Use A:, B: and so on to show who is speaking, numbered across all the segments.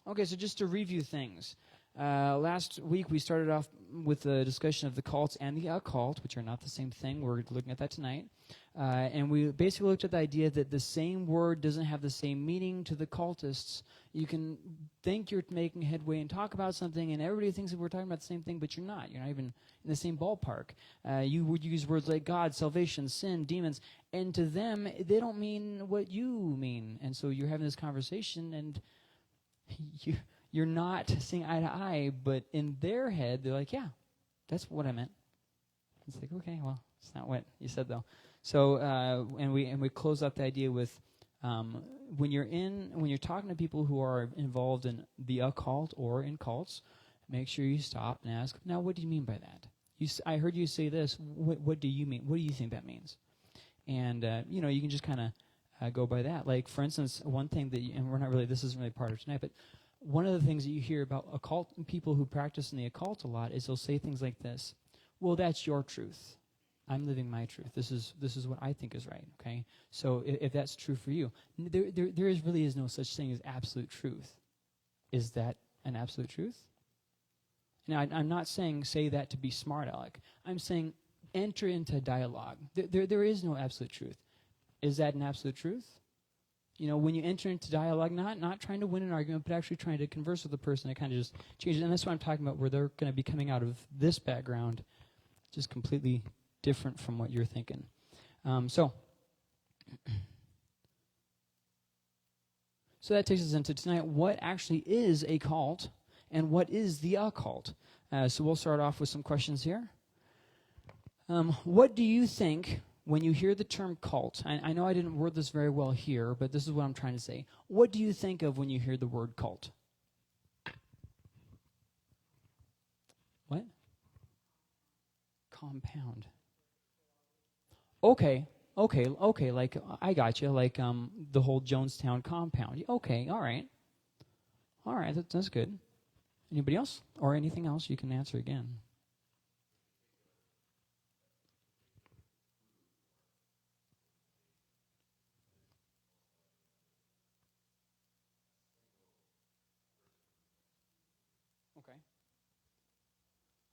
A: Okay, so just to review things. Last week we started off with the discussion of the cults and the occult, which are not the same thing. We're looking at that tonight. And we basically looked at the idea that the same word doesn't have the same meaning to the cultists. You can think you're making headway and talk about something, and everybody thinks that we're talking about the same thing, but you're not. You're not even in the same ballpark. You would use words like God, salvation, sin, demons, and to them, they don't mean what you mean. And so you're having this conversation, and you're not seeing eye to eye, but in their head, they're like, yeah, that's what I meant. It's like, okay, well, it's not what you said, though. So, and we close out the idea with when you're talking to people who are involved in the occult or in cults, make sure you stop and ask, now, what do you mean by that? I heard you say this. What do you mean? What do you think that means? And you can just kind of go by that. Like, for instance, one thing that, this isn't really part of tonight, but one of the things that you hear about occult people who practice in the occult a lot is they'll say things like this: well, that's your truth. I'm living my truth. This is what I think is right. Okay, so if that's true for you, there really is no such thing as absolute truth. Is that an absolute truth? Now, I'm not saying say that to be smart aleck. I'm saying enter into dialogue. There is no absolute truth. Is that an absolute truth? When you enter into dialogue, not trying to win an argument, but actually trying to converse with the person, it kind of just changes. And that's what I'm talking about, where they're going to be coming out of this background just completely different from what you're thinking. So that takes us into tonight. What actually is a cult, and what is the occult? So we'll start off with some questions here. What do you think when you hear the term cult? I know I didn't word this very well here, but this is what I'm trying to say. What do you think of when you hear the word cult? What? Compound. Okay, like, I got you, like the whole Jonestown compound. Okay, all right, that's good. Anybody else? Or anything else, you can answer again.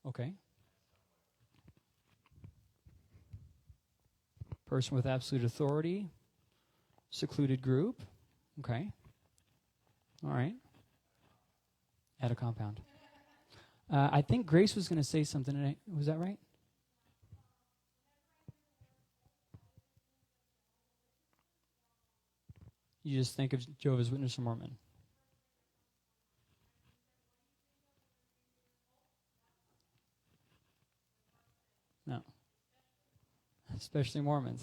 A: Okay. Person with absolute authority, secluded group. Okay. All right. At a compound. I think Grace was going to say something. Was that right? You just think of Jehovah's Witness or Mormon. No. Especially Mormons.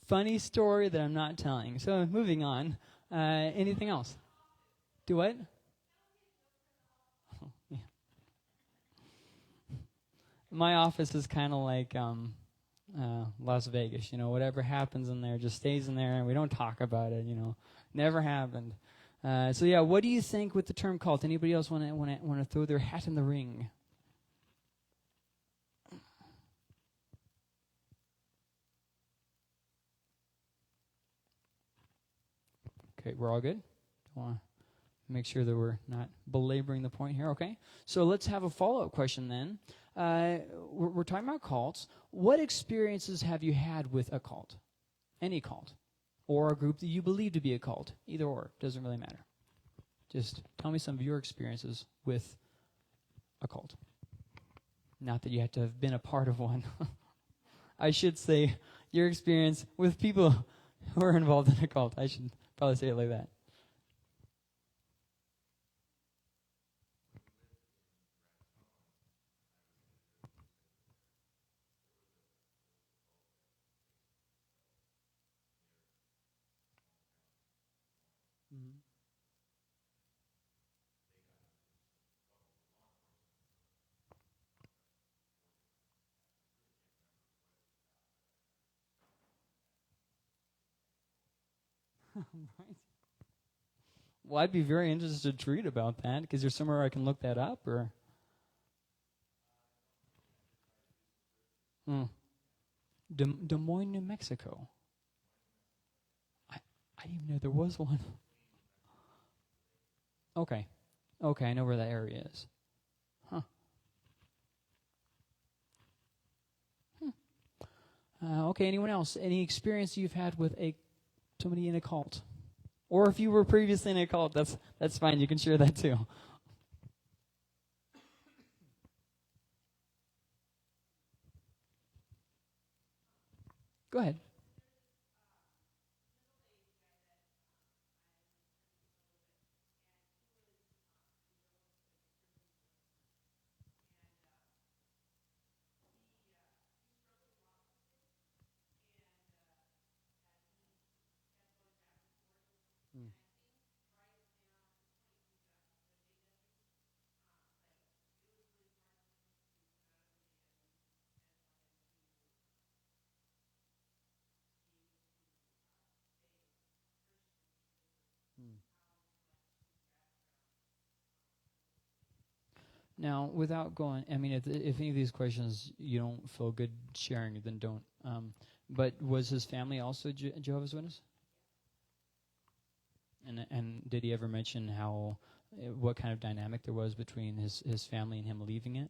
A: Funny story that I'm not telling. So moving on. Anything else? Do what? Oh, yeah. My office is kind of like Las Vegas. Whatever happens in there just stays in there, and we don't talk about it. Never happened. So yeah, what do you think with the term cult? Anybody else want to throw their hat in the ring? Okay, we're all good? I want to make sure that we're not belaboring the point here. Okay, so let's have a follow-up question then. We're talking about cults. What experiences have you had with a cult? Any cult? Or a group that you believe to be a cult? Either or, doesn't really matter. Just tell me some of your experiences with a cult. Not that you have to have been a part of one. I should say your experience with people who are involved in a cult. I should probably say it like that. Mm-hmm. Right. Well, I'd be very interested to read about that, because there's somewhere I can look that up, or... Des Moines, New Mexico. I didn't even know there was one. Okay. Okay, I know where that area is. Huh. Okay, anyone else? Any experience you've had with somebody in a cult? Or if you were previously in a cult, that's fine. You can share that too. Go ahead. Mm. Mm. Now, without going, I mean, if any of these questions you don't feel good sharing, then don't. But was his family also Jehovah's Witness? And did he ever mention how what kind of dynamic there was between his family and him leaving it?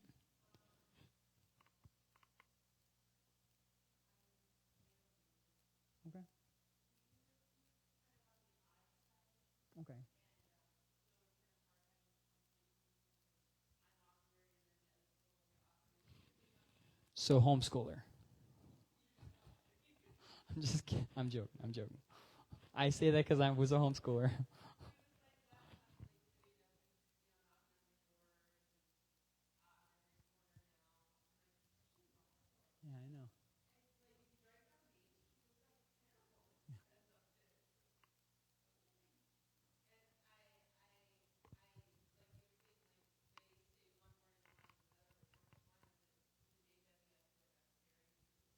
A: Okay. Okay. So homeschooler. I'm just kidding. I'm joking. I'm joking. I say that because I was a homeschooler. Yeah, I know.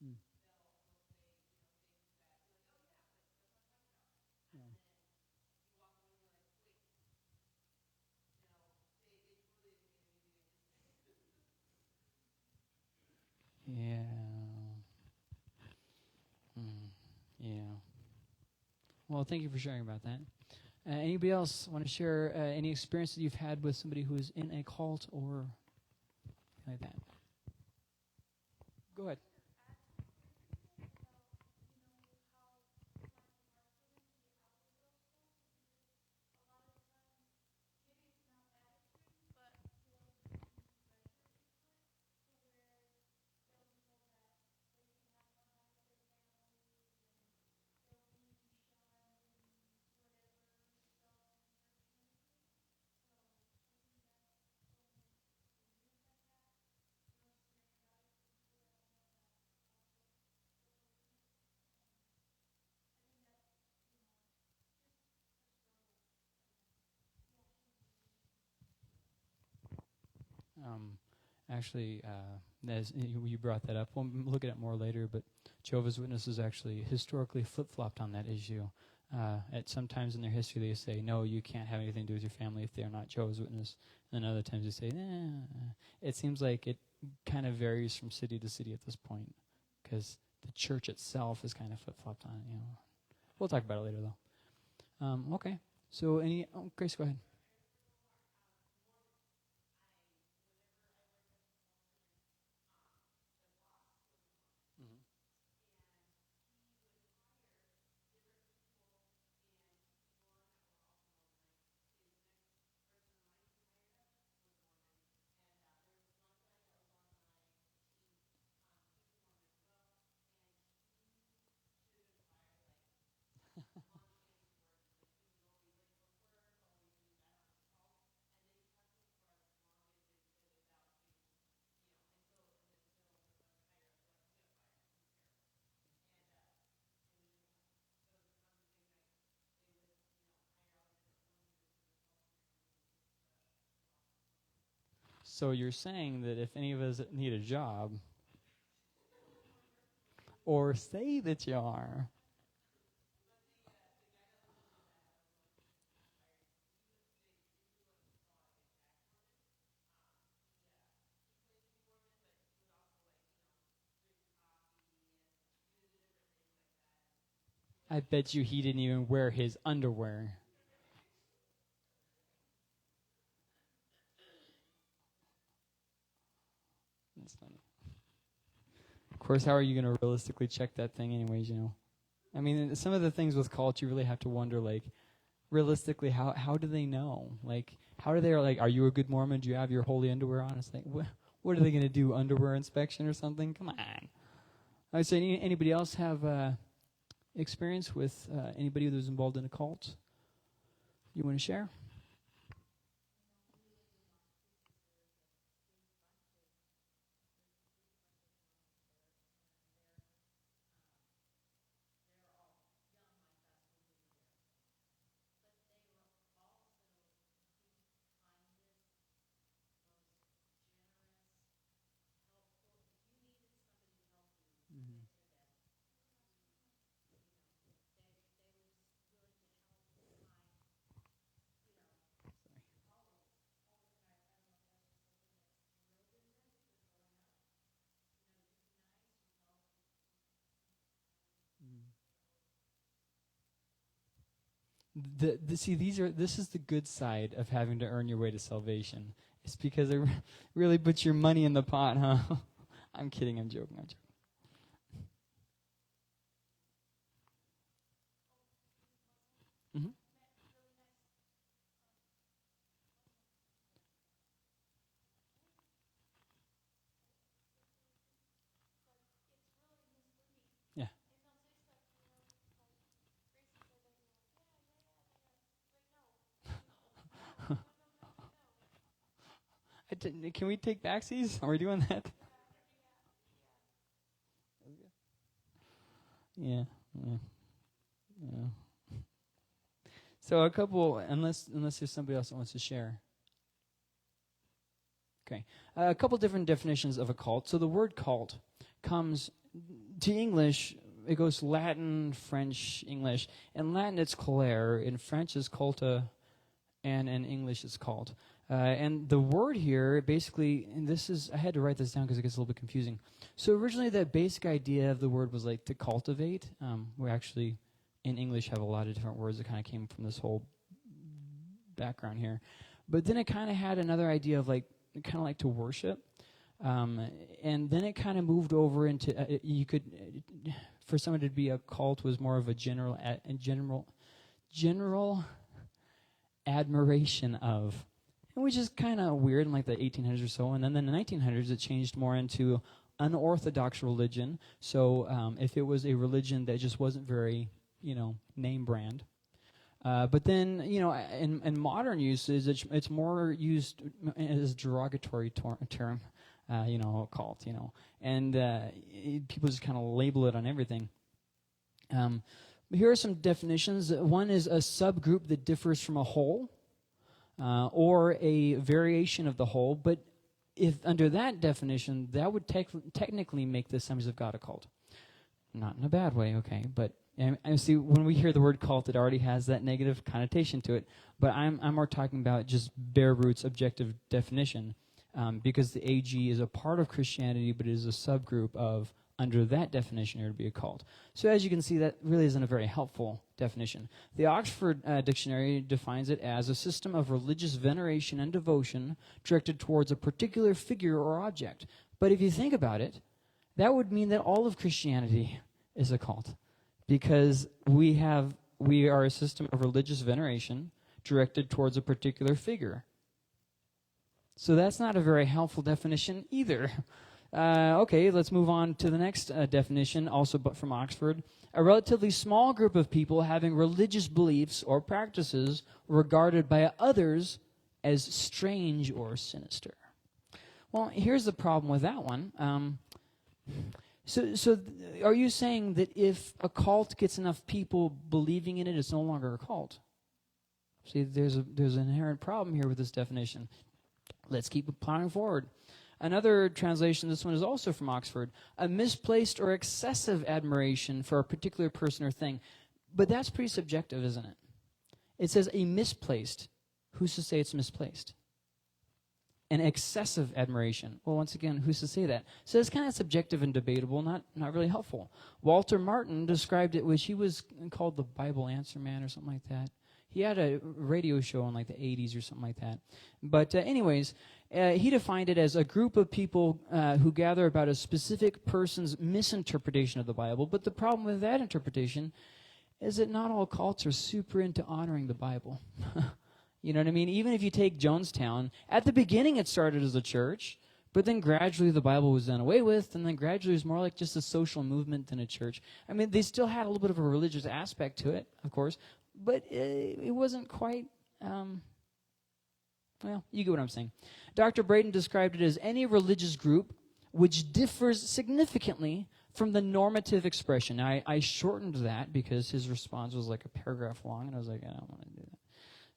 A: Mm. Yeah. Mm. Yeah. Well, thank you for sharing about that. Anybody else want to share any experience that you've had with somebody who's in a cult or like that? Go ahead. Um, actually, as you brought that up, we'll look at it more later. But Jehovah's Witnesses actually historically flip-flopped on that issue. At some times in their history, they say, no, you can't have anything to do with your family if they're not Jehovah's Witness. And then other times they say, it seems like it kind of varies from city to city at this point, because the church itself is kind of flip-flopped on it. We'll talk about it later, though. Okay. So Grace, go ahead. So you're saying that if any of us need a job, or say that you are, I bet you he didn't even wear his underwear. That's funny. Of course, how are you going to realistically check that thing anyways, you know? I mean, some of the things with cults, you really have to wonder, like, realistically, how do they know? Like, how do they, like, are you a good Mormon? Do you have your holy underwear on? It's like, what are they going to do, underwear inspection or something? Come on. I would say, anybody else have experience with anybody who's involved in a cult you want to share? See, this is the good side of having to earn your way to salvation. It's because it really puts your money in the pot, huh? I'm kidding. I'm joking. Mm-hmm. Yeah. Can we take backsies? Are we doing that? Yeah. Yeah. Yeah. So a couple, unless there's somebody else that wants to share. Okay. A couple different definitions of a cult. So the word cult comes to English, it goes Latin, French, English. In Latin, it's claire. In French, it's culta. And in English, it's cult. And the word here, basically, and this is, I had to write this down because it gets a little bit confusing. So originally, the basic idea of the word was like to cultivate. We actually, in English, have a lot of different words that kind of came from this whole background here. But then it kind of had another idea of like, kind of like to worship. And then it kind of moved over into, you could, for someone to be a cult was more of a general admiration of, which is kind of weird in like the 1800s or so. And then in the 1900s, it changed more into unorthodox religion. So if it was a religion that just wasn't very, name brand. But then, in modern usage, it's more used as a derogatory term, cult, and people just kind of label it on everything. Here are some definitions. One is a subgroup that differs from a whole, or a variation of the whole. But if under that definition, that would technically make the Assemblies of God a cult. Not in a bad way, okay, but and see, when we hear the word cult, it already has that negative connotation to it. But I'm more talking about just bare roots objective definition, because the AG is a part of Christianity, but it is a subgroup of, under that definition, here to be a cult. So as you can see, that really isn't a very helpful definition. The Oxford Dictionary defines it as a system of religious veneration and devotion directed towards a particular figure or object. But if you think about it, that would mean that all of Christianity is a cult. Because we are a system of religious veneration directed towards a particular figure. So that's not a very helpful definition either. Okay, let's move on to the next definition, also but from Oxford. A relatively small group of people having religious beliefs or practices regarded by others as strange or sinister. Well, here's the problem with that one. So are you saying that if a cult gets enough people believing in it, it's no longer a cult? See, there's an inherent problem here with this definition. Let's keep plowing forward. Another translation, this one is also from Oxford, a misplaced or excessive admiration for a particular person or thing. But that's pretty subjective, isn't it? It says a misplaced. Who's to say it's misplaced? and excessive admiration. Well, once again, who's to say that? So it's kind of subjective and debatable, not really helpful. Walter Martin described it, which he was called the Bible Answer Man or something like that. He had a radio show in like the 80s or something like that. But anyways, he defined it as a group of people who gather about a specific person's misinterpretation of the Bible. But the problem with that interpretation is that not all cults are super into honoring the Bible. You know what I mean? Even if you take Jonestown, at the beginning it started as a church, but then gradually the Bible was done away with, and then gradually it was more like just a social movement than a church. I mean, they still had a little bit of a religious aspect to it, of course, but it wasn't quite, well, you get what I'm saying. Dr. Braden described it as any religious group which differs significantly from the normative expression. Now, I shortened that because his response was like a paragraph long, and I was like, I don't want to do that.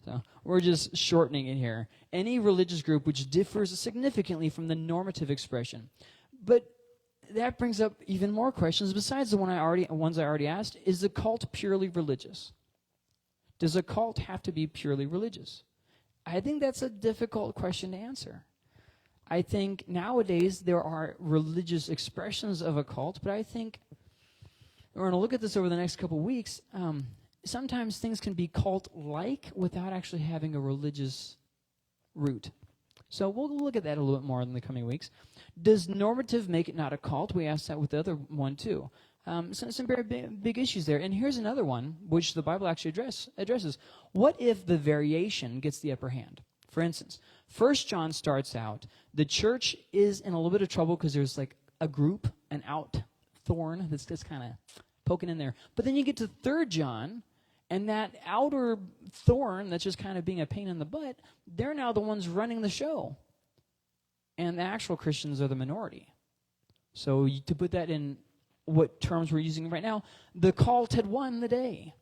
A: So we're just shortening it here. Any religious group which differs significantly from the normative expression. But that brings up even more questions besides the ones I already asked. Is the cult purely religious? Does a cult have to be purely religious? I think that's a difficult question to answer. I think nowadays there are religious expressions of a cult, but I think we're going to look at this over the next couple weeks. Sometimes things can be cult-like without actually having a religious root. So we'll look at that a little bit more in the coming weeks. Does normative make it not a cult? We asked that with the other one too. Some very big issues there. And here's another one which the Bible actually addresses. What if the variation gets the upper hand? For instance, 1 John starts out, the church is in a little bit of trouble because there's like a group, an out thorn that's just kind of poking in there. But then you get to 3 John, and that outer thorn that's just kind of being a pain in the butt, they're now the ones running the show. And the actual Christians are the minority. So to put that in what terms we're using right now, the cult had won the day.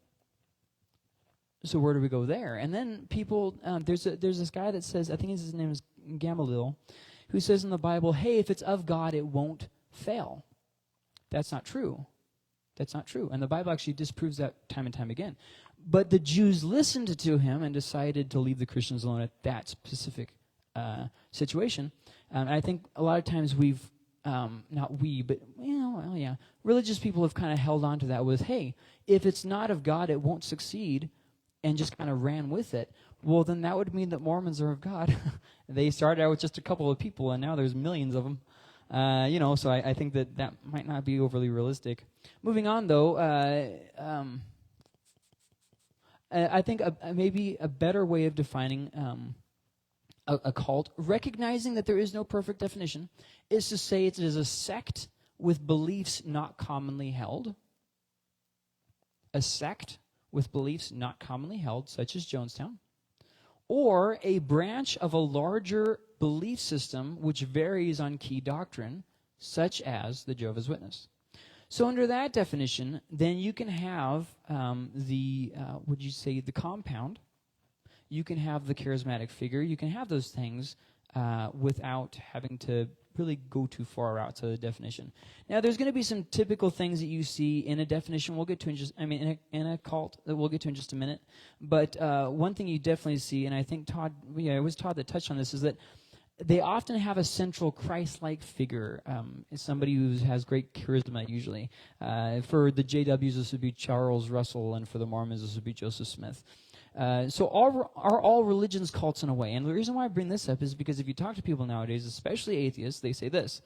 A: So where do we go there? And then people, there's this guy that says, I think his name is Gamaliel, who says in the Bible, hey, if it's of God, it won't fail. That's not true. That's not true. And the Bible actually disproves that time and time again. But the Jews listened to him and decided to leave the Christians alone at that specific situation. And I think a lot of times we've, not we, but, religious people have kind of held on to that with, hey, if it's not of God, it won't succeed, and just kind of ran with it. Well, then that would mean that Mormons are of God. They started out with just a couple of people, and now there's millions of them. So I think that might not be overly realistic. Moving on, though, I think maybe a better way of defining a cult, recognizing that there is no perfect definition, is to say it is a sect with beliefs not commonly held. A sect with beliefs not commonly held, such as Jonestown. Or a branch of a larger belief system which varies on key doctrine, such as the Jehovah's Witness. So under that definition, then you can have the compound, you can have the charismatic figure, you can have those things without having to really go too far out to the definition. Now, there's going to be some typical things that you see in a definition. We'll get to in a cult that we'll get to in just a minute. But one thing you definitely see, and I think it was Todd that touched on this, is that they often have a central Christ-like figure, somebody who has great charisma usually. For the JWs, this would be Charles Russell, and for the Mormons, this would be Joseph Smith. So are all religions cults in a way? And the reason why I bring this up is because if you talk to people nowadays, especially atheists, they say this: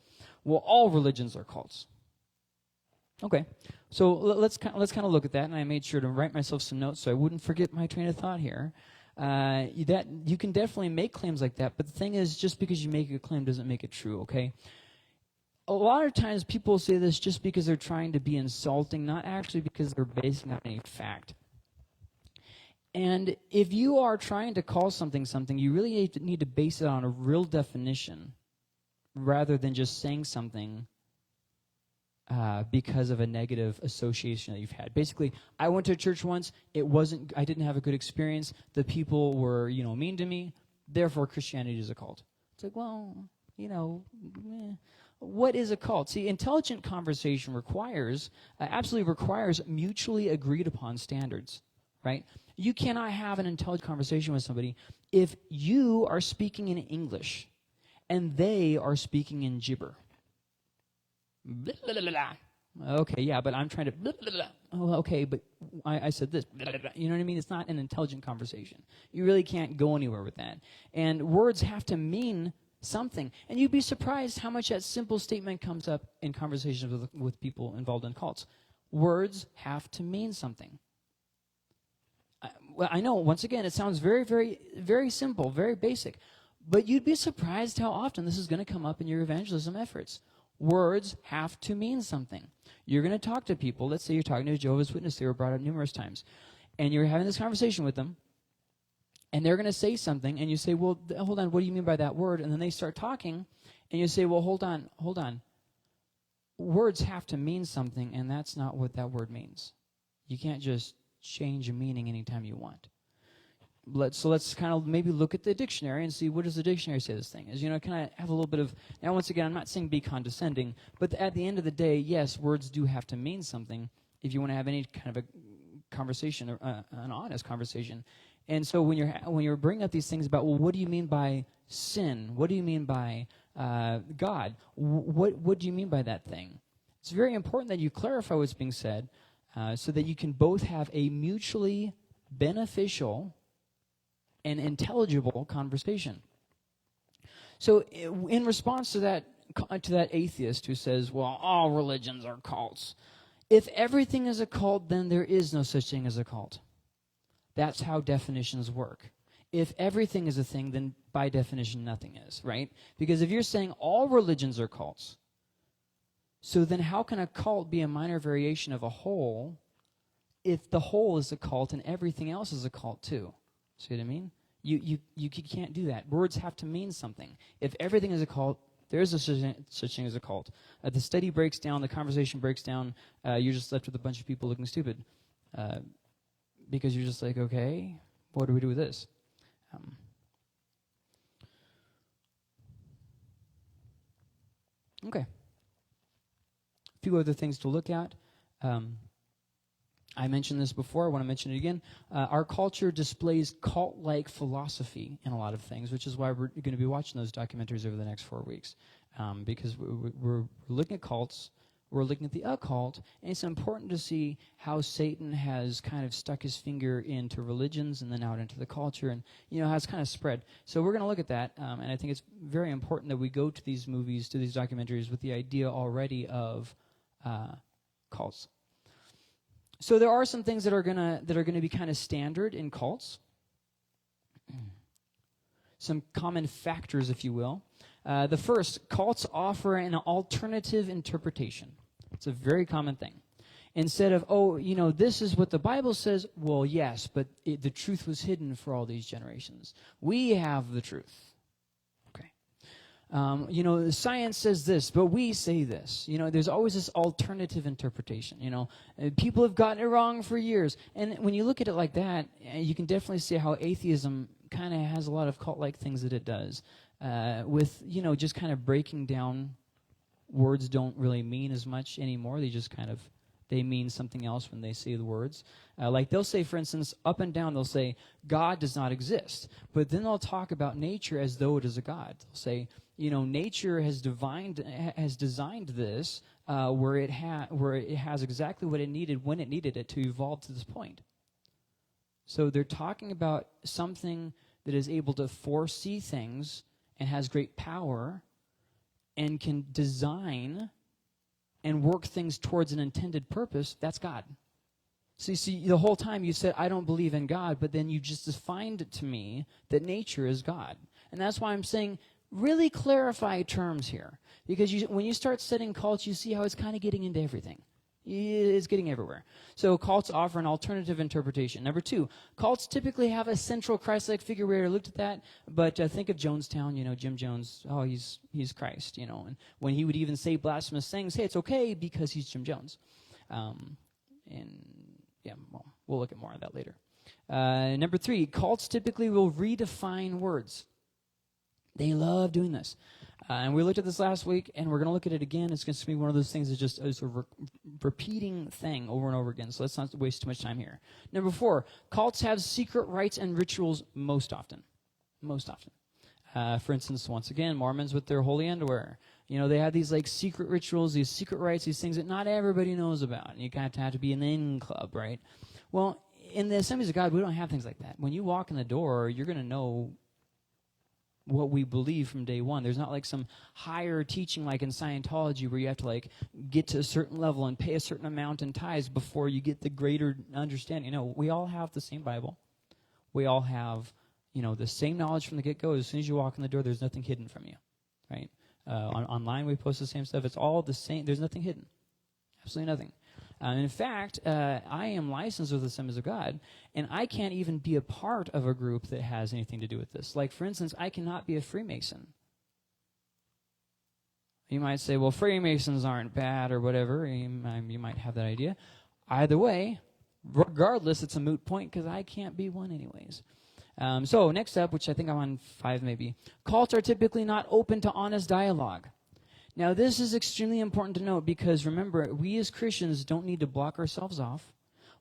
A: well, all religions are cults. Okay, so let's kind of look at that, and I made sure to write myself some notes so I wouldn't forget my train of thought here. That you can definitely make claims like that, but the thing is, just because you make a claim doesn't make it true, okay? A lot of times people say this just because they're trying to be insulting, not actually because they're basing on any fact. And if you are trying to call something, you really need to base it on a real definition rather than just saying something because of a negative association that you've had. Basically, I went to a church once. I didn't have a good experience. The people were, mean to me. Therefore, Christianity is a cult. It's like, well, what is a cult? See, intelligent conversation absolutely requires mutually agreed upon standards, right? You cannot have an intelligent conversation with somebody if you are speaking in English and they are speaking in gibber. Blah, blah, blah, blah. Okay, yeah, but I'm trying to... Blah, blah, blah. Oh, okay, but I said this. Blah, blah, blah. You know what I mean? It's not an intelligent conversation. You really can't go anywhere with that. And words have to mean something. And you'd be surprised how much that simple statement comes up in conversations with people involved in cults. Words have to mean something. Well, I know, once again, it sounds very, very, very simple, very basic. But you'd be surprised how often this is going to come up in your evangelism efforts. Words have to mean something. You're going to talk to people. Let's say you're talking to a Jehovah's Witness. They were brought up numerous times. And you're having this conversation with them. And they're going to say something. And you say, well, hold on, what do you mean by that word? And then they start talking. And you say, well, hold on. Words have to mean something, and that's not what that word means. You can't just change a meaning anytime you want. Let's kind of maybe look at the dictionary and see, what does the dictionary say this thing is. Can I have a little bit of... Now, once again, I'm not saying be condescending, but at the end of the day, yes, words do have to mean something if you want to have any kind of a conversation, an honest conversation. And so when you're bringing up these things about, well, what do you mean by sin? What do you mean by God? What do you mean by that thing? It's very important that you clarify what's being said so that you can both have a mutually beneficial and intelligible conversation. So in response to that atheist who says, well, all religions are cults, if everything is a cult, then there is no such thing as a cult. That's how definitions work. If everything is a thing, then by definition nothing is, right? Because if you're saying all religions are cults, so then how can a cult be a minor variation of a whole if the whole is a cult and everything else is a cult too? See what I mean? You can't do that. Words have to mean something. If everything is a cult, there is a such thing as a cult. The study breaks down, the conversation breaks down, you're just left with a bunch of people looking stupid. Because you're just like, okay, what do we do with this? Okay. A few other things to look at. I mentioned this before. I want to mention it again. Our culture displays cult-like philosophy in a lot of things, which is why we're going to be watching those documentaries over the next 4 weeks. Because we're looking at cults, we're looking at the occult, and it's important to see how Satan has kind of stuck his finger into religions and then out into the culture, and how it's kind of spread. So we're going to look at that, and I think it's very important that we go to these movies, to these documentaries, with the idea already of cults. So there are some things that are gonna be kind of standard in cults. Some common factors, if you will. The first, cults offer an alternative interpretation. It's a very common thing. Instead of, this is what the Bible says, well, yes, but the truth was hidden for all these generations. We have the truth. Okay. Science says this, but we say this. There's always this alternative interpretation. People have gotten it wrong for years. And when you look at it like that, you can definitely see how atheism kind of has a lot of cult-like things that it does. With, just kind of breaking down words don't really mean as much anymore. They just they mean something else when they say the words. Like they'll say, for instance, up and down, they'll say, God does not exist. But then they'll talk about nature as though it is a God. They'll say, nature has designed this where it has exactly what it needed when it needed it to evolve to this point. So they're talking about something that is able to foresee things and has great power and can design and work things towards an intended purpose. That's God. So you see, the whole time you said, I don't believe in God, but then you just defined to me that nature is God. And that's why I'm saying, really clarify terms here. Because when you start studying cults, you see how it's kind of getting into everything. It's getting everywhere. So cults offer an alternative interpretation. Number two, cults typically have a central Christ-like figure. We already looked at that, but think of Jonestown, Jim Jones. Oh, he's Christ, and when he would even say blasphemous things, hey, it's okay because he's Jim Jones. We'll look at more of that later. Number three, cults typically will redefine words. They love doing this. And we looked at this last week, and we're going to look at it again. It's going to be one of those things that's just a repeating thing over and over again, so let's not waste too much time here. Number four, cults have secret rites and rituals most often. Most often. For instance, once again, Mormons with their holy underwear. They have these like secret rituals, these secret rites, these things that not everybody knows about. And you kind of have to be in the in club, right? Well, in the Assemblies of God, we don't have things like that. When you walk in the door, you're going to know what we believe from day one. There's not like some higher teaching like in Scientology where you have to like get to a certain level and pay a certain amount in tithes before you get the greater understanding. We all have the same Bible. We all have, the same knowledge from the get-go. As soon as you walk in the door, there's nothing hidden from you, right? Online, we post the same stuff. It's all the same. There's nothing hidden. Absolutely nothing. In fact, I am licensed with the Assemblies of God, and I can't even be a part of a group that has anything to do with this. Like, for instance, I cannot be a Freemason. You might say, well, Freemasons aren't bad or whatever. You might have that idea. Either way, regardless, it's a moot point because I can't be one anyways. So next up, which I think I'm on 5 maybe, cults are typically not open to honest dialogue. Now, this is extremely important to note because, remember, we as Christians don't need to block ourselves off.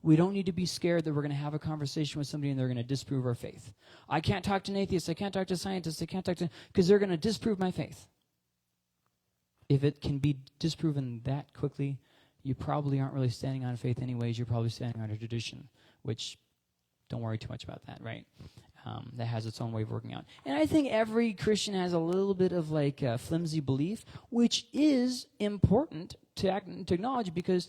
A: We don't need to be scared that we're going to have a conversation with somebody and they're going to disprove our faith. I can't talk to an atheist. I can't talk to scientists. I can't talk to... because they're going to disprove my faith. If it can be disproven that quickly, you probably aren't really standing on faith anyways. You're probably standing on a tradition, which don't worry too much about that, right? That has its own way of working out. And I think every Christian has a little bit of like flimsy belief, which is important to acknowledge because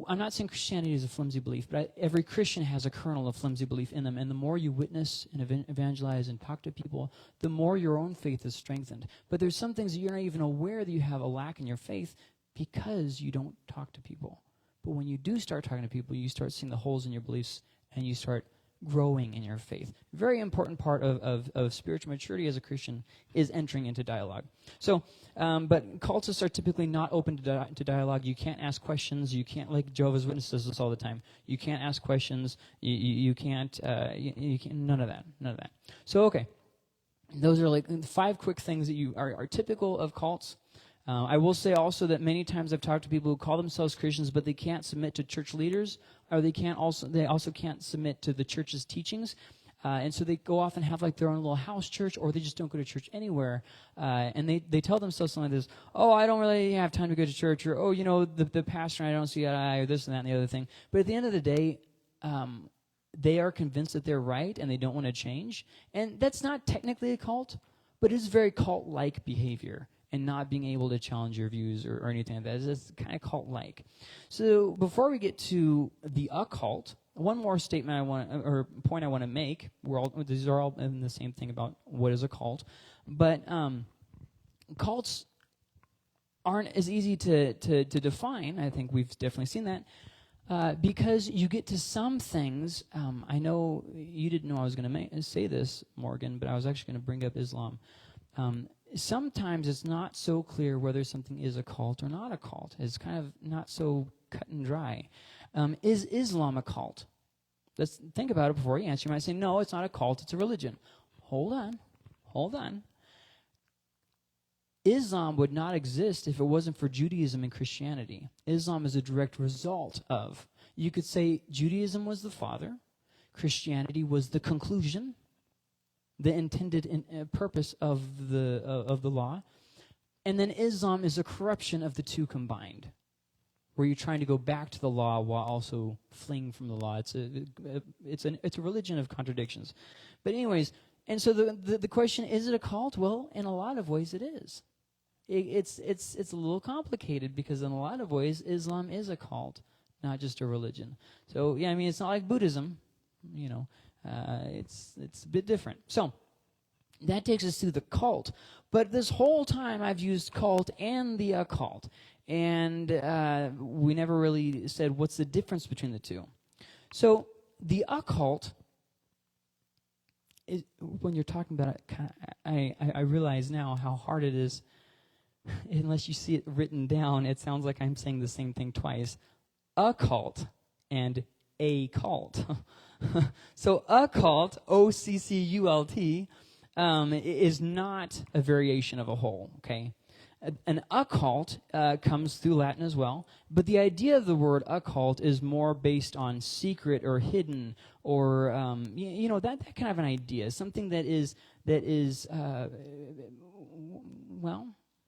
A: I'm not saying Christianity is a flimsy belief, but every Christian has a kernel of flimsy belief in them. And the more you witness and evangelize and talk to people, the more your own faith is strengthened. But there's some things that you're not even aware that you have a lack in your faith because you don't talk to people. But when you do start talking to people, you start seeing the holes in your beliefs and you start growing in your faith. Very important part of spiritual maturity as a Christian is entering into dialogue. So, but cultists are typically not open to dialogue. You can't ask questions. You can't, like Jehovah's Witnesses does this all the time. You can't ask questions. You can't, you can't, none of that. So, okay. Those are like 5 quick things that are typical of cults. I will say also that many times I've talked to people who call themselves Christians, but they can't submit to church leaders, or they also can't submit to the church's teachings, and so they go off and have like their own little house church, or they just don't go to church anywhere, and they tell themselves something like this: "Oh, I don't really have time to go to church," or "Oh, the pastor and I don't see eye to eye," or this and that and the other thing. But at the end of the day, they are convinced that they're right and they don't want to change, and that's not technically a cult, but it's very cult-like behavior. And not being able to challenge your views or anything like that. It's kind of cult-like. So before we get to the occult, one more statement point I want to make. These are all in the same thing about what is a cult, but cults aren't as easy to define. I think we've definitely seen that because you get to some things. I know you didn't know I was going to say this, Morgan, but I was actually going to bring up Islam. Sometimes it's not so clear whether something is a cult or not a cult. It's kind of not so cut and dry. Is Islam a cult? Let's think about it before you answer. You might say, no, it's not a cult, it's a religion. Hold on. Islam would not exist if it wasn't for Judaism and Christianity. Islam is a direct result of. You could say Judaism was the father, Christianity was the conclusion, the intended purpose of the law, and then Islam is a corruption of the two combined, where you're trying to go back to the law while also fleeing from the law. It's a religion of contradictions. But anyways, and so the question, is it a cult? Well, in a lot of ways it is. It's a little complicated because in a lot of ways Islam is a cult, not just a religion. So yeah, I mean, it's not like Buddhism, it's a bit different. So that takes us to the cult. But this whole time I've used cult and the occult. And we never really said what's the difference between the two. So the occult, when you're talking about it, I realize now how hard it is. Unless you see it written down, it sounds like I'm saying the same thing twice. Occult and a cult. So occult, O-C-C-U-L-T, is not a variation of a whole, okay? An occult comes through Latin as well, but the idea of the word occult is more based on secret or hidden or, that kind of an idea, something that is well,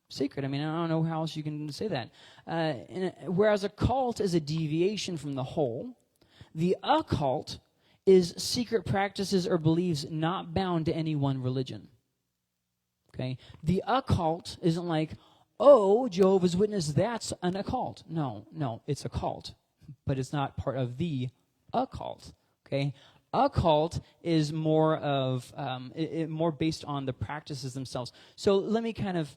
A: secret. I mean, I don't know how else you can say that. Whereas a cult is a deviation from the whole, the occult is secret practices or beliefs not bound to any one religion. Okay? The occult isn't like, oh, Jehovah's Witness, that's an occult. No, it's a cult, but it's not part of the occult. Okay? Occult is more of more based on the practices themselves. So let me kind of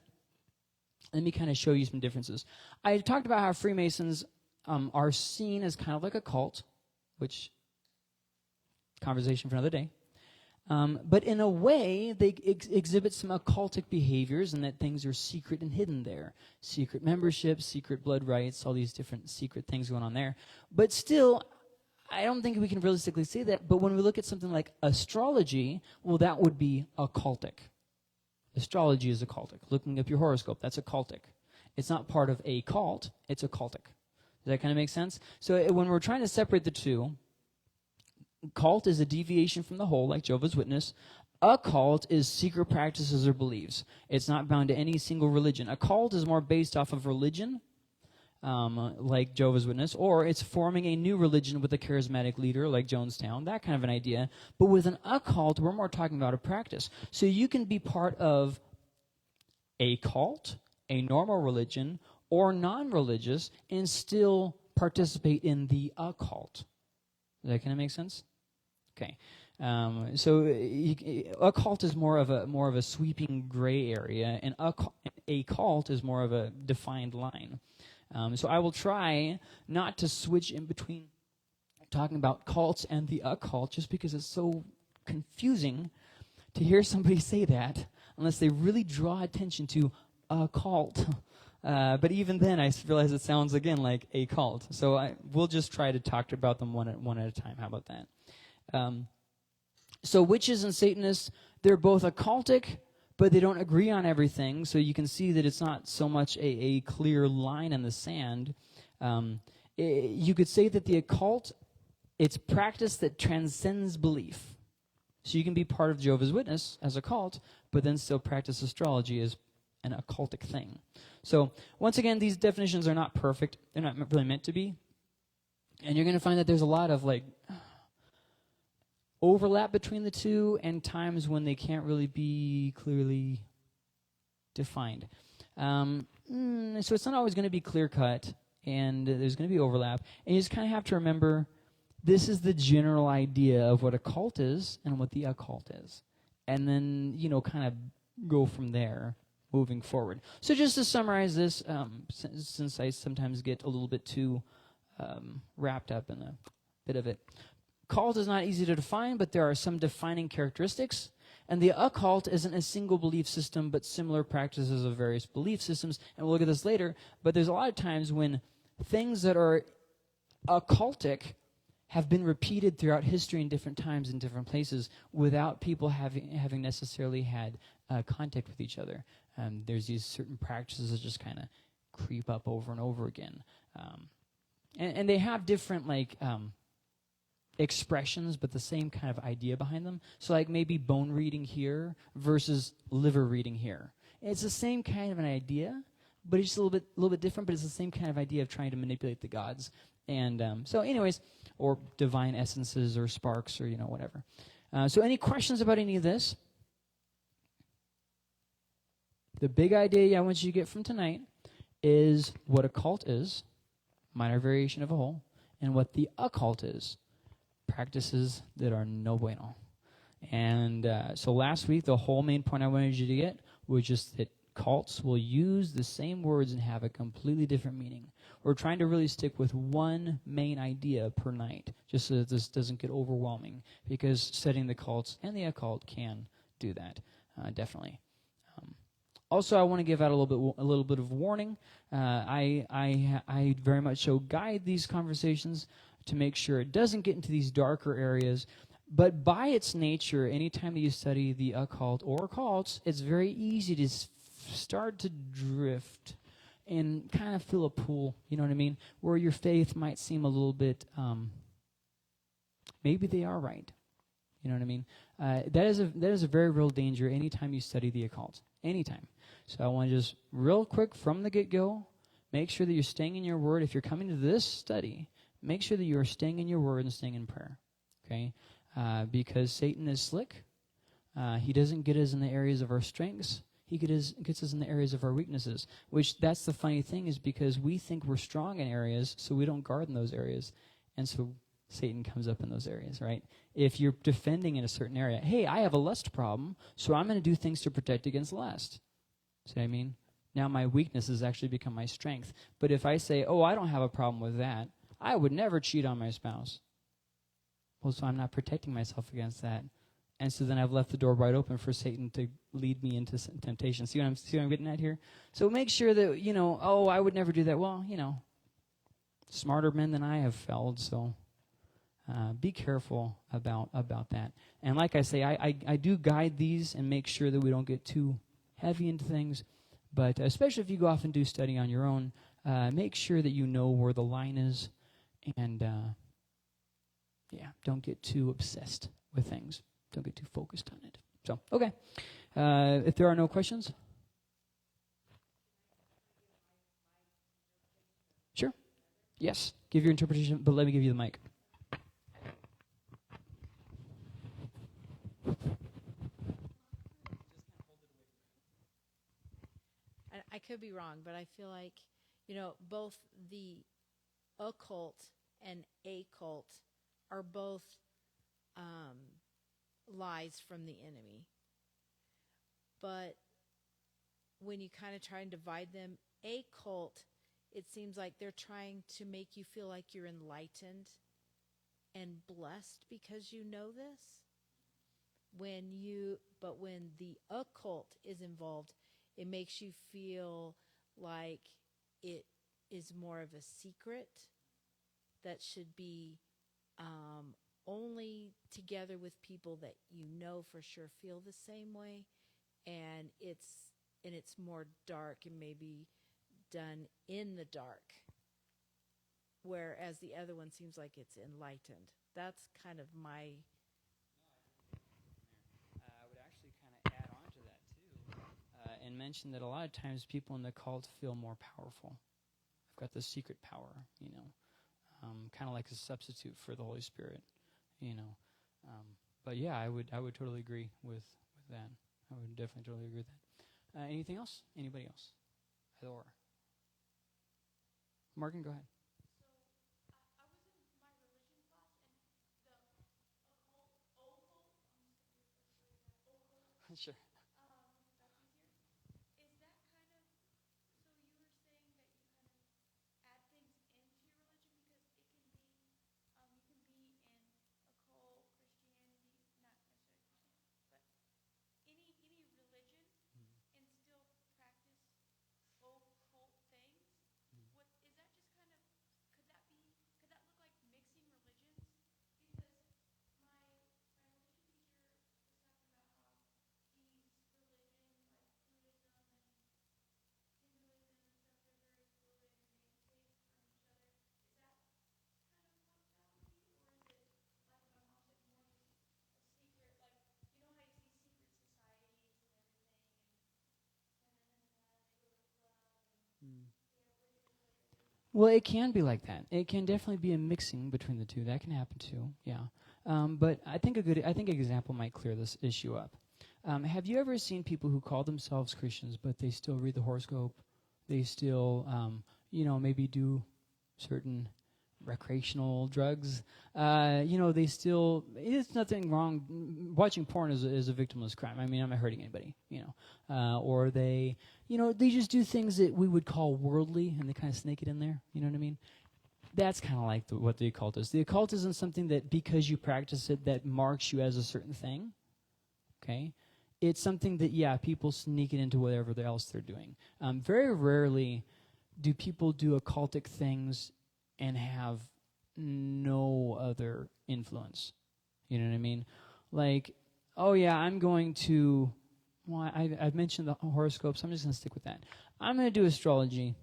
A: show you some differences. I talked about how Freemasons are seen as kind of like a cult, which conversation for another day. But in a way, they exhibit some occultic behaviors, and that things are secret and hidden there. Secret membership, secret blood rites, all these different secret things going on there. But still, I don't think we can realistically say that. But when we look at something like astrology, well, that would be occultic. Astrology is occultic. Looking up your horoscope, that's occultic. It's not part of a cult, it's occultic. Does that kind of make sense? So when we're trying to separate the two, cult is a deviation from the whole, like Jehovah's Witness. Occult is secret practices or beliefs. It's not bound to any single religion. A cult is more based off of religion, like Jehovah's Witness, or it's forming a new religion with a charismatic leader like Jonestown, that kind of an idea. But with an occult, we're more talking about a practice. So you can be part of a cult, a normal religion, or non-religious, and still participate in the occult. Does that kind of make sense? Okay. So occult is more of a sweeping gray area, and a cult is more of a defined line. So I will try not to switch in between talking about cults and the occult, just because it's so confusing to hear somebody say that unless they really draw attention to a cult. But even then, I realize it sounds again like a cult. So we'll just try to talk about them one at a time. How about that? So witches and Satanists, they're both occultic, but they don't agree on everything. So you can see that it's not so much a clear line in the sand. You could say that the occult, it's practice that transcends belief. So you can be part of Jehovah's Witness as a cult, but then still practice astrology as an occultic thing. So once again, these definitions are not perfect. They're not really meant to be. And you're going to find that there's a lot of overlap between the two, and times when they can't really be clearly defined. So it's not always going to be clear-cut, and there's going to be overlap. And you just kind of have to remember, this is the general idea of what a cult is and what the occult is. And then, kind of go from there moving forward. So just to summarize this, since I sometimes get a little bit too wrapped up in a bit of it. Cult is not easy to define, but there are some defining characteristics. And the occult isn't a single belief system, but similar practices of various belief systems. And we'll look at this later. But there's a lot of times when things that are occultic have been repeated throughout history in different times in different places without people having necessarily had contact with each other. There's these certain practices that just kind of creep up over and over again. And they have different, expressions, but the same kind of idea behind them. So maybe bone reading here versus liver reading here. It's the same kind of an idea, but it's just a little bit different, but it's the same kind of idea of trying to manipulate the gods. And so anyways, or divine essences or sparks or, whatever. So any questions about any of this? The big idea I want you to get from tonight is what a cult is, minor variation of a whole, and what the occult is, practices that are no bueno. And so last week, the whole main point I wanted you to get was just that cults will use the same words and have a completely different meaning. We're trying to really stick with one main idea per night, just so that this doesn't get overwhelming, because studying the cults and the occult can do that, definitely. Also, I want to give out a little bit of warning. I very much so guide these conversations to make sure it doesn't get into these darker areas. But by its nature, anytime that you study the occult or cults, it's very easy to start to drift and kind of fill a pool, you know what I mean, where your faith might seem a little bit, maybe they are right. You know what I mean? That is a very real danger anytime you study the occult. Anytime. So I want to just real quick from the get-go, make sure that you're staying in your word. If you're coming to this study, make sure that you are staying in your word and staying in prayer. Okay? Because Satan is slick. He doesn't get us in the areas of our strengths. He gets us in the areas of our weaknesses. Which, that's the funny thing, is because we think we're strong in areas, so we don't guard in those areas. And so Satan comes up in those areas, right? If you're defending in a certain area, hey, I have a lust problem, so I'm going to do things to protect against lust. See what I mean? Now my weakness has actually become my strength. But if I say, oh, I don't have a problem with that, I would never cheat on my spouse. Well, so I'm not protecting myself against that. And so then I've left the door wide open for Satan to lead me into temptation. See what I'm getting at here? So make sure that, oh, I would never do that. Well, smarter men than I have failed, so be careful about that. And like I say, I do guide these and make sure that we don't get too heavy into things. But especially if you go off and do study on your own, make sure that you know where the line is. And, don't get too obsessed with things. Don't get too focused on it. So, okay. If there are no questions? Sure. Yes. Give your interpretation, but let me give you the mic.
B: I could be wrong, but I feel like, both the occult and occult are both lies from the enemy. But when you kind of try and divide them, occult, it seems like they're trying to make you feel like you're enlightened and blessed because you know this. But when the occult is involved, it makes you feel like it is more of a secret that should be only together with people that you know for sure feel the same way, and it's more dark and maybe done in the dark, whereas the other one seems like it's enlightened. That's kind of my...
A: I would actually kind of add on to that too, and mention that a lot of times people in the cult feel more powerful. I've got the secret power, kind of like a substitute for the Holy Spirit, But yeah, I would totally agree with that. I would definitely totally agree with that. Anything else? Anybody else? Either or. Morgan, go ahead. Sure. Well, it can be like that. It can definitely be a mixing between the two. That can happen too. Yeah. But I think an example might clear this issue up. Have you ever seen people who call themselves Christians, but they still read the horoscope? They still, maybe do certain recreational drugs. They still. It's nothing wrong. Watching porn is a victimless crime. I mean, I'm not hurting anybody. Or they. They just do things that we would call worldly, and they kind of snake it in there. You know what I mean? That's kind of like what the occult is. The occult isn't something that because you practice it that marks you as a certain thing. Okay? It's something that, people sneak it into whatever else they're doing. Very rarely do people do occultic things and have no other influence. You know what I mean? Like, oh yeah, I'm going to... Well, I've mentioned the horoscopes. I'm just going to stick with that. I'm going to do astrology,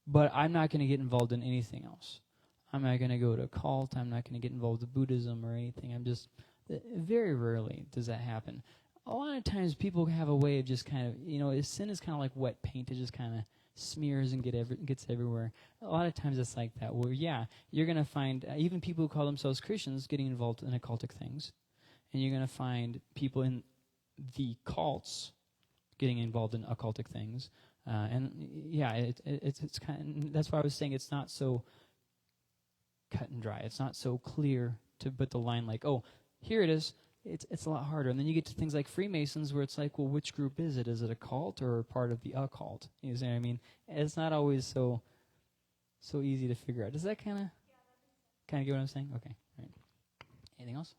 A: but I'm not going to get involved in anything else. I'm not going to go to a cult. I'm not going to get involved with Buddhism or anything. I'm just, Very rarely does that happen. A lot of times people have a way of just kind of, sin is kind of like wet paint. It just kind of smears and gets everywhere. A lot of times it's like that. Well, yeah, you're going to find even people who call themselves Christians getting involved in occultic things. And you're going to find people in the cults getting involved in occultic things. It's kind of, that's why I was saying it's not so cut and dry. It's not so clear to put the line like, oh, here it is. It's a lot harder. And then you get to things like Freemasons where it's like, well, which group is it? Is it a cult or part of the occult? You see what I mean? It's not always so easy to figure out. Does that kind of get what I'm saying? Okay. All right. Anything else?